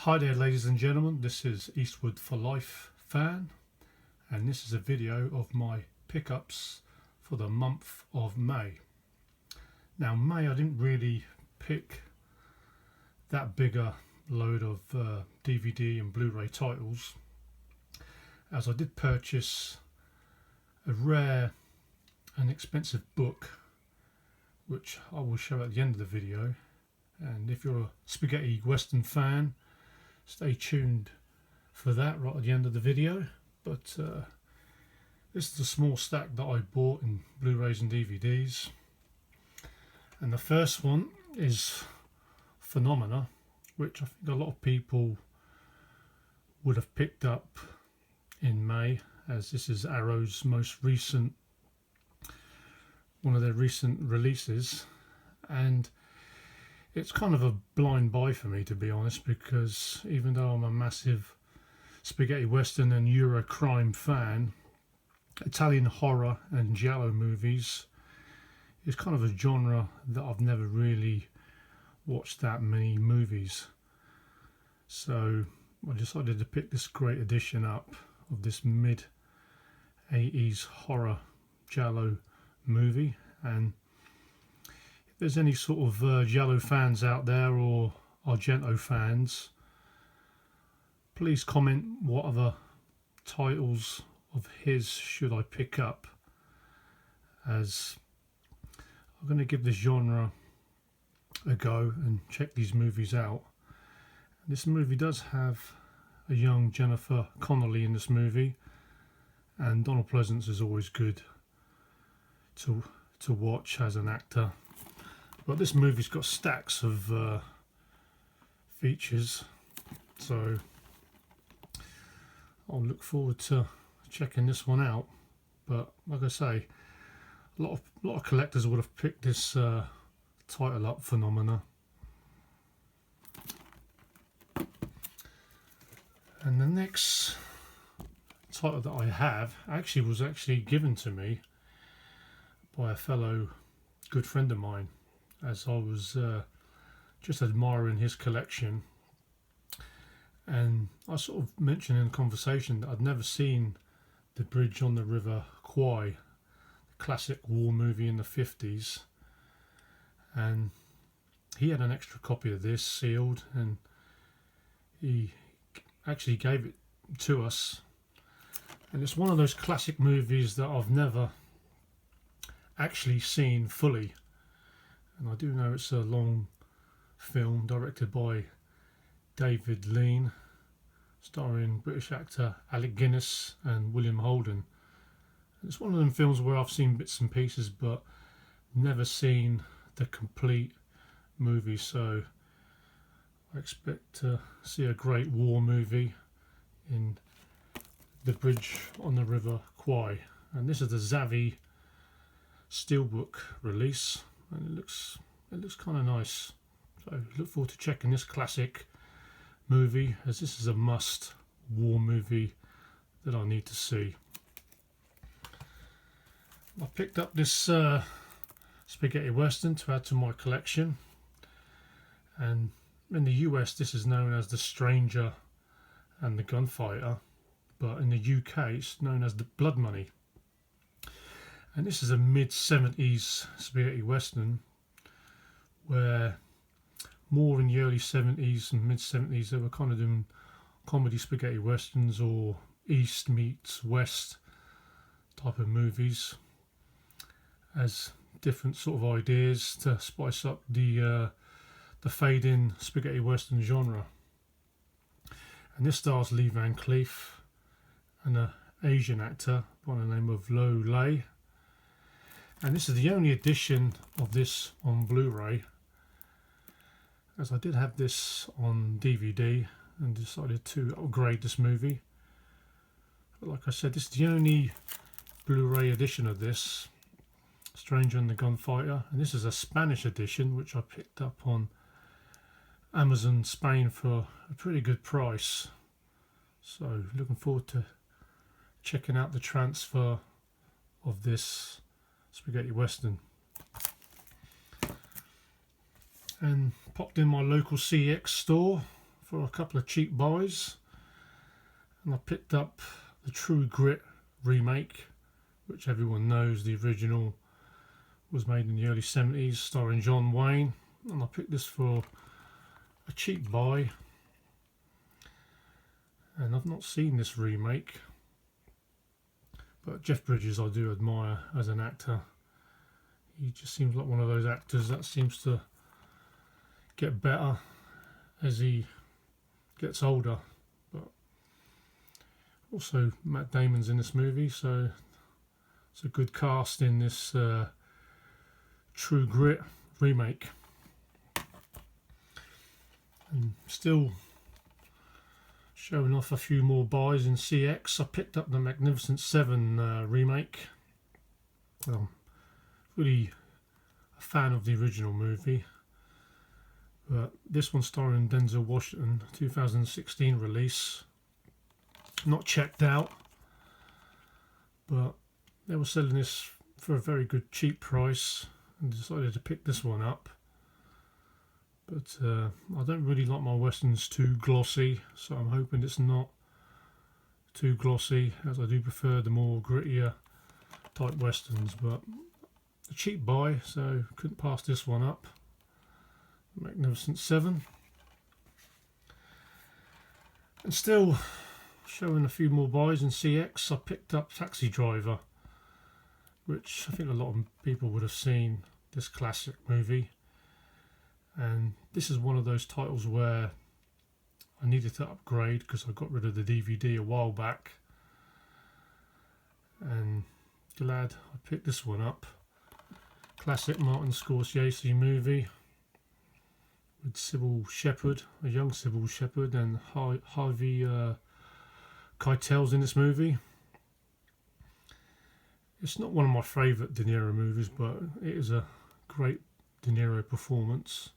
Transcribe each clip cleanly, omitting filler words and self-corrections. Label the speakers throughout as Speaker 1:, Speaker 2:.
Speaker 1: Hi there ladies and gentlemen, this is Eastwood for Life fan, and this is a video of my pickups for the month of May. Now May I didn't really pick that bigger load of DVD and Blu-ray titles, as I did purchase a rare and expensive book which I will show at the end of the video. And if you're a spaghetti western fan, stay tuned for that right at the end of the video. But this is a small stack that I bought in Blu-rays and DVDs, and the first one is Phenomena, which I think a lot of people would have picked up in May, as this is Arrow's most recent, one of their recent releases. And it's kind of a blind buy for me, to be honest, because even though I'm a massive spaghetti western and Euro crime fan, Italian horror and giallo movies is kind of a genre that I've never really watched that many movies. So I decided to pick this great edition up of this mid-80s horror giallo movie. And if there's any sort of giallo fans out there or Argento fans, please comment what other titles of his should I pick up, as I'm going to give this genre a go and check these movies out. This movie does have a young Jennifer Connelly in this movie, and Donald Pleasance is always good to watch as an actor. But this movie's got stacks of features, so I'll look forward to checking this one out. But like I say, a lot of collectors would have picked this title up, Phenomena. And the next title that I have was actually given to me by a fellow good friend of mine, as I was just admiring his collection. And I sort of mentioned in conversation that I'd never seen The Bridge on the River Kwai, the classic war movie in the 50s. And he had an extra copy of this sealed, and he actually gave it to us. And it's one of those classic movies that I've never actually seen fully. And I do know it's a long film directed by David Lean, starring British actor Alec Guinness and William Holden. It's one of them films where I've seen bits and pieces but never seen the complete movie, so I expect to see a great war movie in The Bridge on the River Kwai. And this is the Zavvi Steelbook release, and it looks kind of nice. So look forward to checking this classic movie, as this is a must war movie that I need to see. I picked up this spaghetti western to add to my collection, and in the US this is known as The Stranger and the Gunfighter, but in the UK it's known as The Blood Money. And this is a mid-70s spaghetti western, where more in the early 70s and mid-70s they were kind of doing comedy spaghetti westerns, or East meets West type of movies, as different sort of ideas to spice up the fade-in spaghetti western genre. And this stars Lee Van Cleef and an Asian actor by the name of Lo Lei. And this is the only edition of this on Blu-ray, as I did have this on DVD and decided to upgrade this movie. But like I said, this is the only Blu-ray edition of this, Stranger and the Gunfighter. And this is a Spanish edition which I picked up on Amazon Spain for a pretty good price. So looking forward to checking out the transfer of this spaghetti western. And popped in my local CX store for a couple of cheap buys, and I picked up the True Grit remake, which everyone knows the original was made in the early 70s, starring John Wayne, and I picked this for a cheap buy. And I've not seen this remake, but Jeff Bridges I do admire as an actor. He just seems like one of those actors that seems to get better as he gets older. But also Matt Damon's in this movie, so it's a good cast in this True Grit remake. And still showing off a few more buys in CX. I picked up the Magnificent Seven remake. Really a fan of the original movie, but this one starring Denzel Washington, 2016 release. Not checked out, but they were selling this for a very good cheap price and decided to pick this one up. But I don't really like my westerns too glossy, so I'm hoping it's not too glossy, as I do prefer the more grittier type westerns. But a cheap buy, so couldn't pass this one up. Magnificent Seven. And still showing a few more buys in CX. I picked up Taxi Driver, which I think a lot of people would have seen, this classic movie. And this is one of those titles where I needed to upgrade because I got rid of the DVD a while back, and glad I picked this one up. Classic Martin Scorsese movie with Sybil Shepherd, a young Sybil Shepherd, and Harvey Keitel's in this movie. It's not one of my favourite De Niro movies, but it is a great De Niro performance.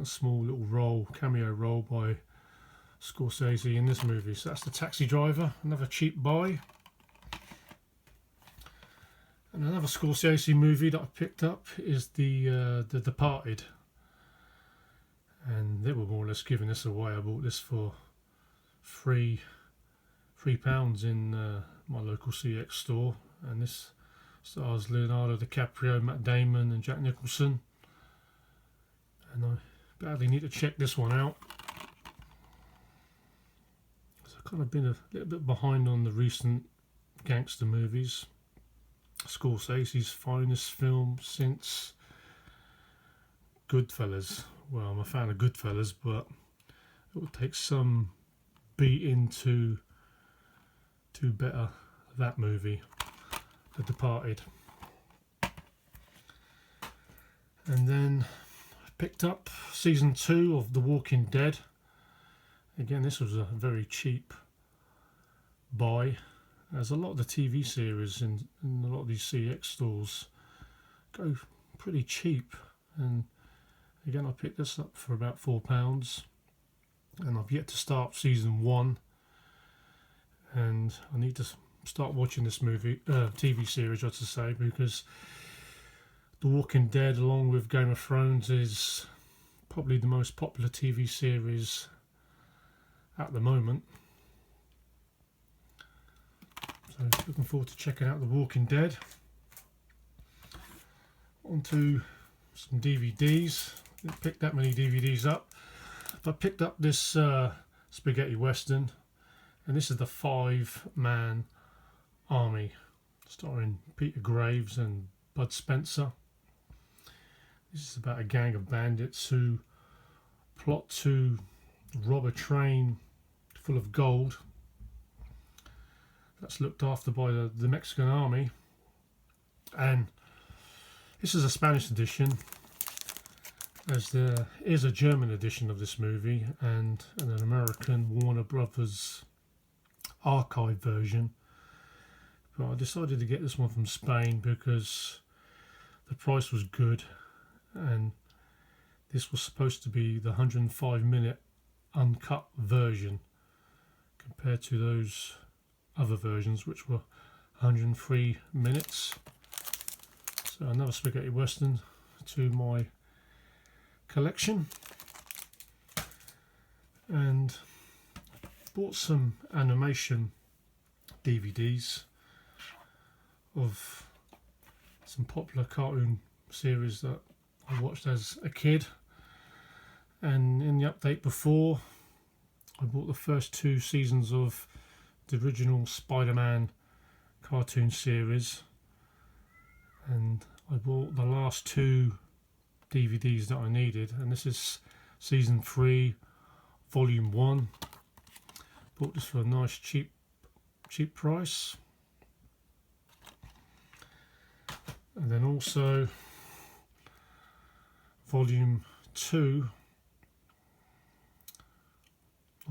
Speaker 1: A small little role, cameo role by Scorsese in this movie. So that's the Taxi Driver, another cheap buy. And another Scorsese movie that I picked up is the Departed. And they were more or less giving this away. I bought this for £3 in my local CX store. And this stars Leonardo DiCaprio, Matt Damon and Jack Nicholson. And I badly need to check this one out. I've kind of been a little bit behind on the recent gangster movies. Scorsese's finest film since Goodfellas. Well, I'm a fan of Goodfellas, but it will take some beating to better that movie, The Departed. And then I picked up season 2 of The Walking Dead. Again, this was a very cheap buy, as a lot of the TV series in a lot of these CX stores go pretty cheap. And again, I picked this up for about £4, and I've yet to start season 1, and I need to start watching this TV series, I should say, because The Walking Dead, along with Game of Thrones, is probably the most popular TV series at the moment. So looking forward to checking out The Walking Dead. On to some DVDs. Didn't pick that many DVDs up. I picked up this spaghetti western, and this is the 5-Man Army, starring Peter Graves and Bud Spencer. This is about a gang of bandits who plot to rob a train full of gold that's looked after by the Mexican army. And this is a Spanish edition, as there is a German edition of this movie and an American Warner Brothers archive version. But I decided to get this one from Spain because the price was good, and this was supposed to be the 105-minute uncut version compared to those other versions which were 103 minutes. So another spaghetti western to my collection. and bought some animation DVDs of some popular cartoon series that I watched as a kid. And in the update before, I bought the first 2 seasons of the original Spider-Man cartoon series, and I bought the last 2 DVDs that I needed, and this is season 3 volume 1. Bought this for a nice cheap price. And then also volume 2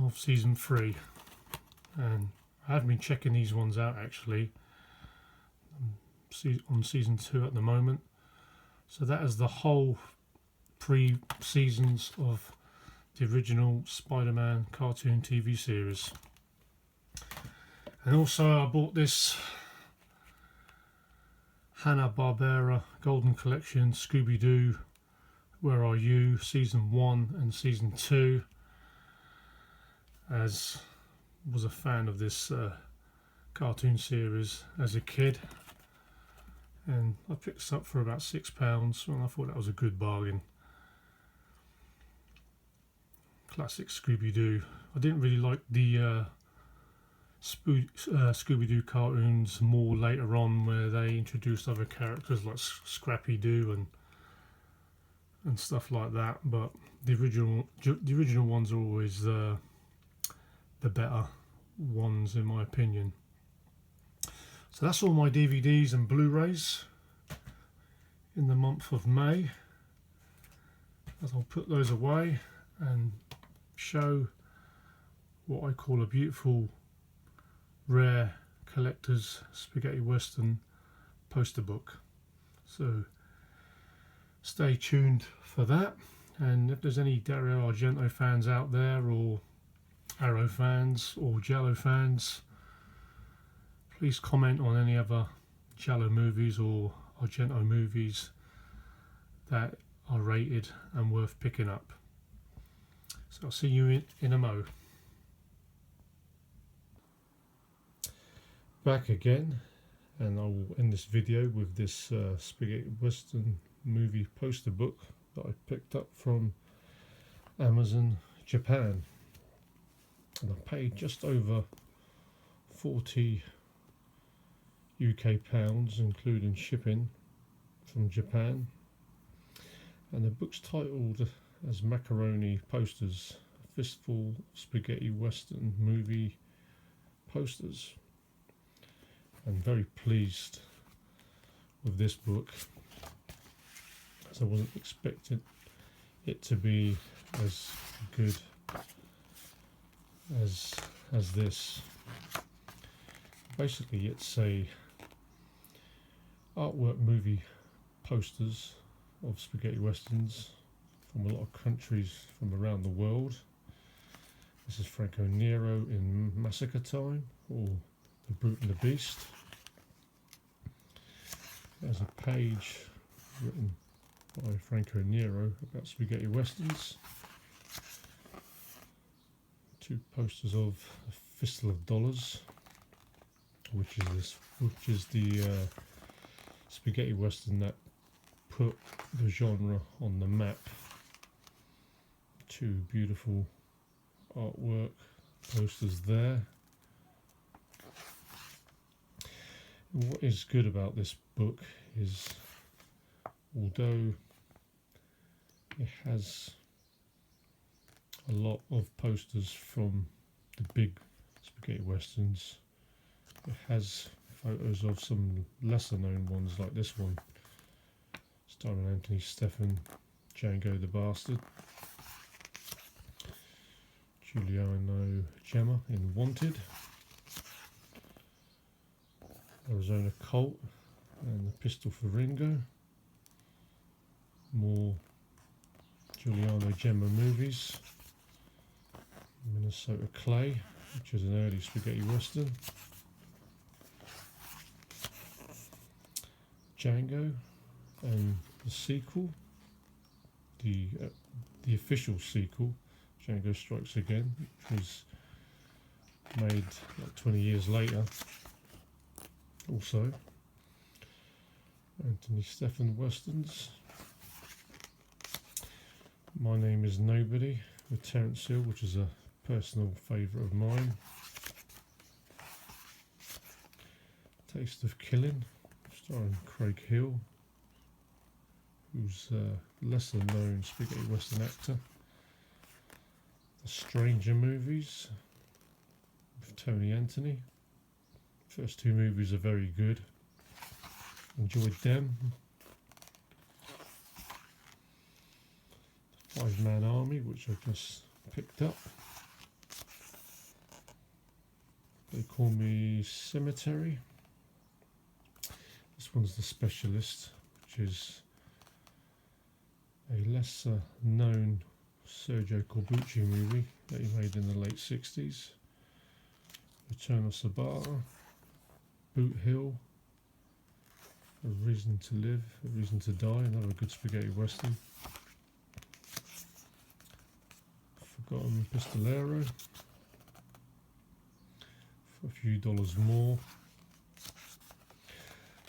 Speaker 1: of season 3, and I have been checking these ones out actually on season 2 at the moment. So that is the whole 3 seasons of the original Spider-Man cartoon TV series. And also I bought this Hanna-Barbera Golden Collection ScoobyDoo Where Are You season 1 and season 2, as was a fan of this cartoon series as a kid, and I picked this up for about £6 and I thought that was a good bargain. Classic Scooby-Doo. I didn't really like the Scooby-Doo cartoons more later on, where they introduced other characters like Scrappy-Doo and stuff like that, but the original ones are always the better ones in my opinion. So that's all my DVDs and Blu-rays in the month of May, as I'll put those away and show what I call a beautiful rare collector's spaghetti western poster book. So stay tuned for that, and if there's any Dario Argento fans out there, or Arrow fans or Giallo fans, please comment on any other Giallo movies or Argento movies that are rated and worth picking up. So I'll see you in a mo. Back again, and I will end this video with this spaghetti western movie poster book that I picked up from Amazon Japan, and I paid just over 40 UK pounds including shipping from Japan. And the book's titled as Macaroni Posters, a fistful of spaghetti western movie posters. I'm very pleased with this book, as I wasn't expecting it to be as good as this. Basically it's a artwork movie posters of spaghetti westerns from a lot of countries from around the world. This is Franco Nero in Massacre Time, or The Brute and the Beast. There's a page written by Franco Nero about spaghetti westerns. 2 posters of A Fistful of Dollars, which is the spaghetti western that put the genre on the map. 2 beautiful artwork posters there. What is good about this book is, although it has a lot of posters from the big spaghetti westerns, it has photos of some lesser known ones, like this one starring Anthony Stephan, Django the Bastard, Giuliano Gemma in Wanted, Arizona Colt and The Pistol for Ringo. More Giuliano Gemma movies. Minnesota Clay, which is an early spaghetti western. Django and the sequel, the official sequel, Django Strikes Again, which was made like 20 years later. Also, Anthony Stephen Westerns. My Name is Nobody with Terence Hill, which is a personal favourite of mine. Taste of Killing, starring Craig Hill, who's a lesser known spaghetti western actor. The Stranger Movies with Tony Anthony. First two movies are very good. Enjoyed them. The Five-Man Army, which I just picked up. They Call Me Cemetery. This one's The Specialist, which is a lesser known Sergio Corbucci movie that he made in the late 60s. Return of Sabata, Boot Hill, A Reason to Live, A Reason to Die, another good spaghetti western. Forgotten Pistolero, for a few dollars more.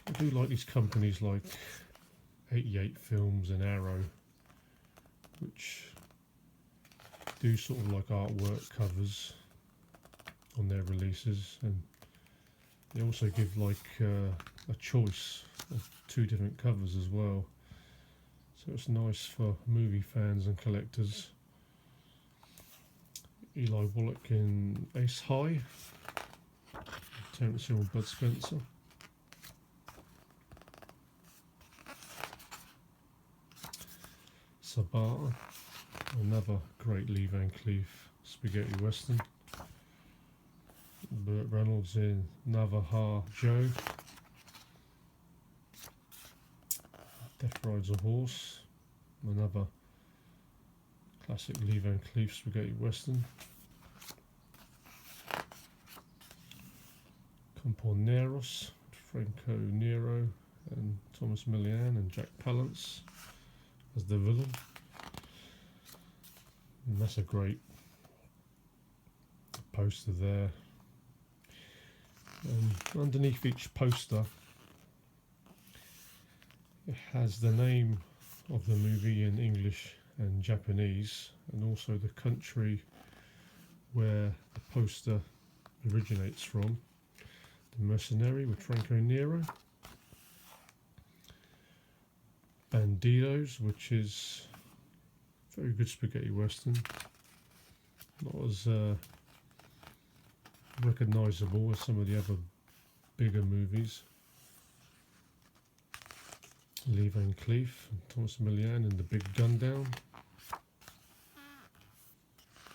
Speaker 1: I do like these companies like 88 Films and Arrow, which do sort of like artwork covers on their releases, and they also give like a choice of two different covers as well, so it's nice for movie fans and collectors. Eli Wallach in Ace High, Terence Hill and Bud Spencer. Sabata, another great Lee Van Cleef spaghetti western. Burt Reynolds in Navajo Joe. Death Rides a Horse, another classic Lee Van Cleef spaghetti western. Companeros, Franco Nero and Thomas Millian and Jack Palance as the villain. And that's a great poster there. And underneath each poster it has the name of the movie in English and Japanese, and also the country where the poster originates from. The Mercenary with Franco Nero. Bandidos, which is a very good spaghetti western, not as recognisable as some of the other bigger movies. Lee Van Cleef and Thomas Millian in The Big Gun Down.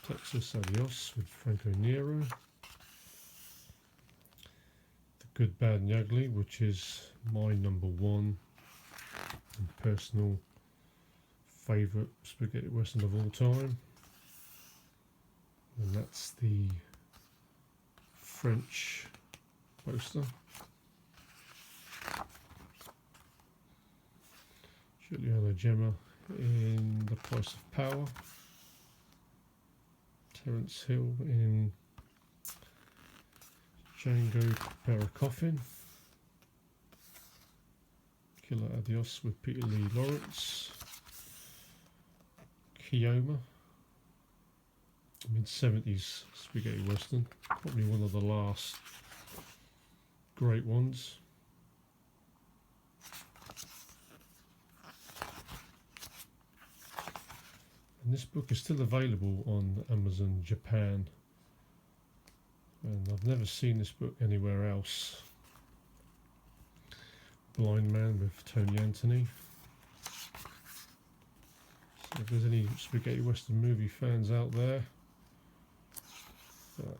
Speaker 1: Texas Adios with Franco Nero. The Good, Bad and Ugly, which is my number one and personal favourite spaghetti western of all time, and that's the French poster. Juliana Gemma in The Price of Power. Terence Hill in Django Prepare a Coffin. Killer Adios with Peter Lee Lawrence. Kioma, mid-70s spaghetti western, probably one of the last great ones. And this book is still available on Amazon Japan, and I've never seen this book anywhere else. Blind Man with Tony Anthony. So if there's any spaghetti western movie fans out there that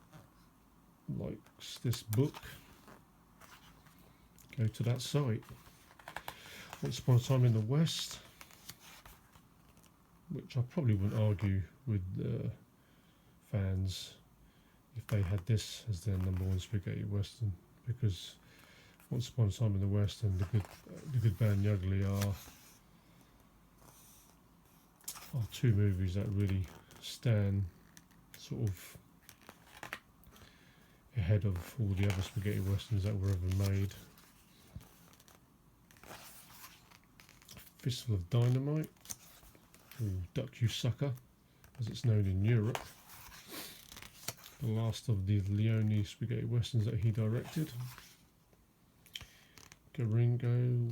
Speaker 1: likes this book, go to that site. Once Upon a Time in the West, which I probably wouldn't argue with fans if they had this as their number one spaghetti western, because Once Upon a Time in the West and The Good, Bad and the Ugly are two movies that really stand sort of ahead of all the other spaghetti westerns that were ever made. Fistful of Dynamite, or Duck You Sucker as it's known in Europe. The last of the Leone spaghetti westerns that he directed. Gringo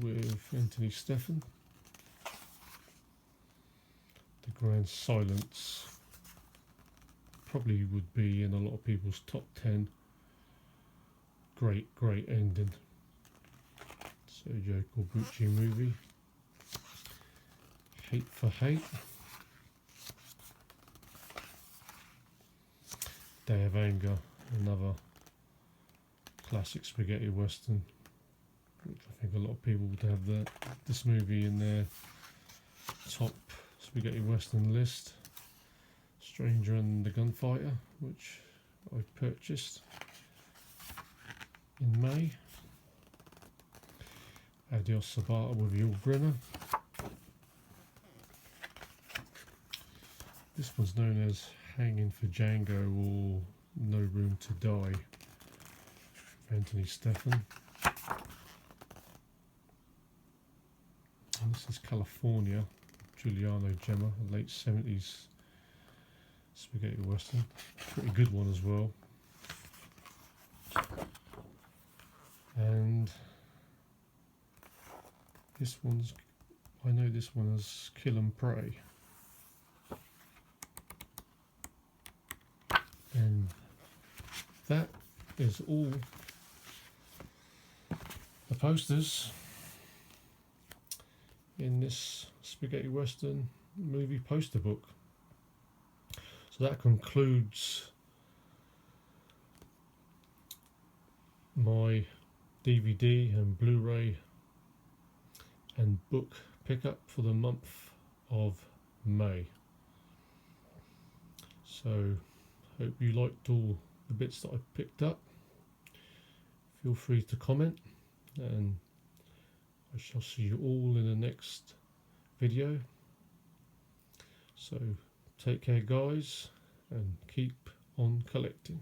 Speaker 1: with Anthony Stephan. The Grand Silence probably would be in a lot of people's top 10. Great ending. Sergio Corbucci movie. Hate for Hate. Day of Anger, another classic spaghetti western, which I think a lot of people would have this movie in their top spaghetti western list. Stranger and the Gunfighter, which I purchased in May. Adios Sabata with Yul Brynner. This one's known as Hanging for Django or No Room to Die, Anthony Stephan. And this is California, Giuliano Gemma, a late 70s spaghetti western. Pretty good one as well. And this one's, I know this one as Kill and Pray. And that is all the posters in this spaghetti western movie poster book. So that concludes my DVD and Blu-ray and book pickup for the month of May. So hope you liked all the bits that I picked up. Feel free to comment, and I shall see you all in the next video. So take care guys, and keep on collecting.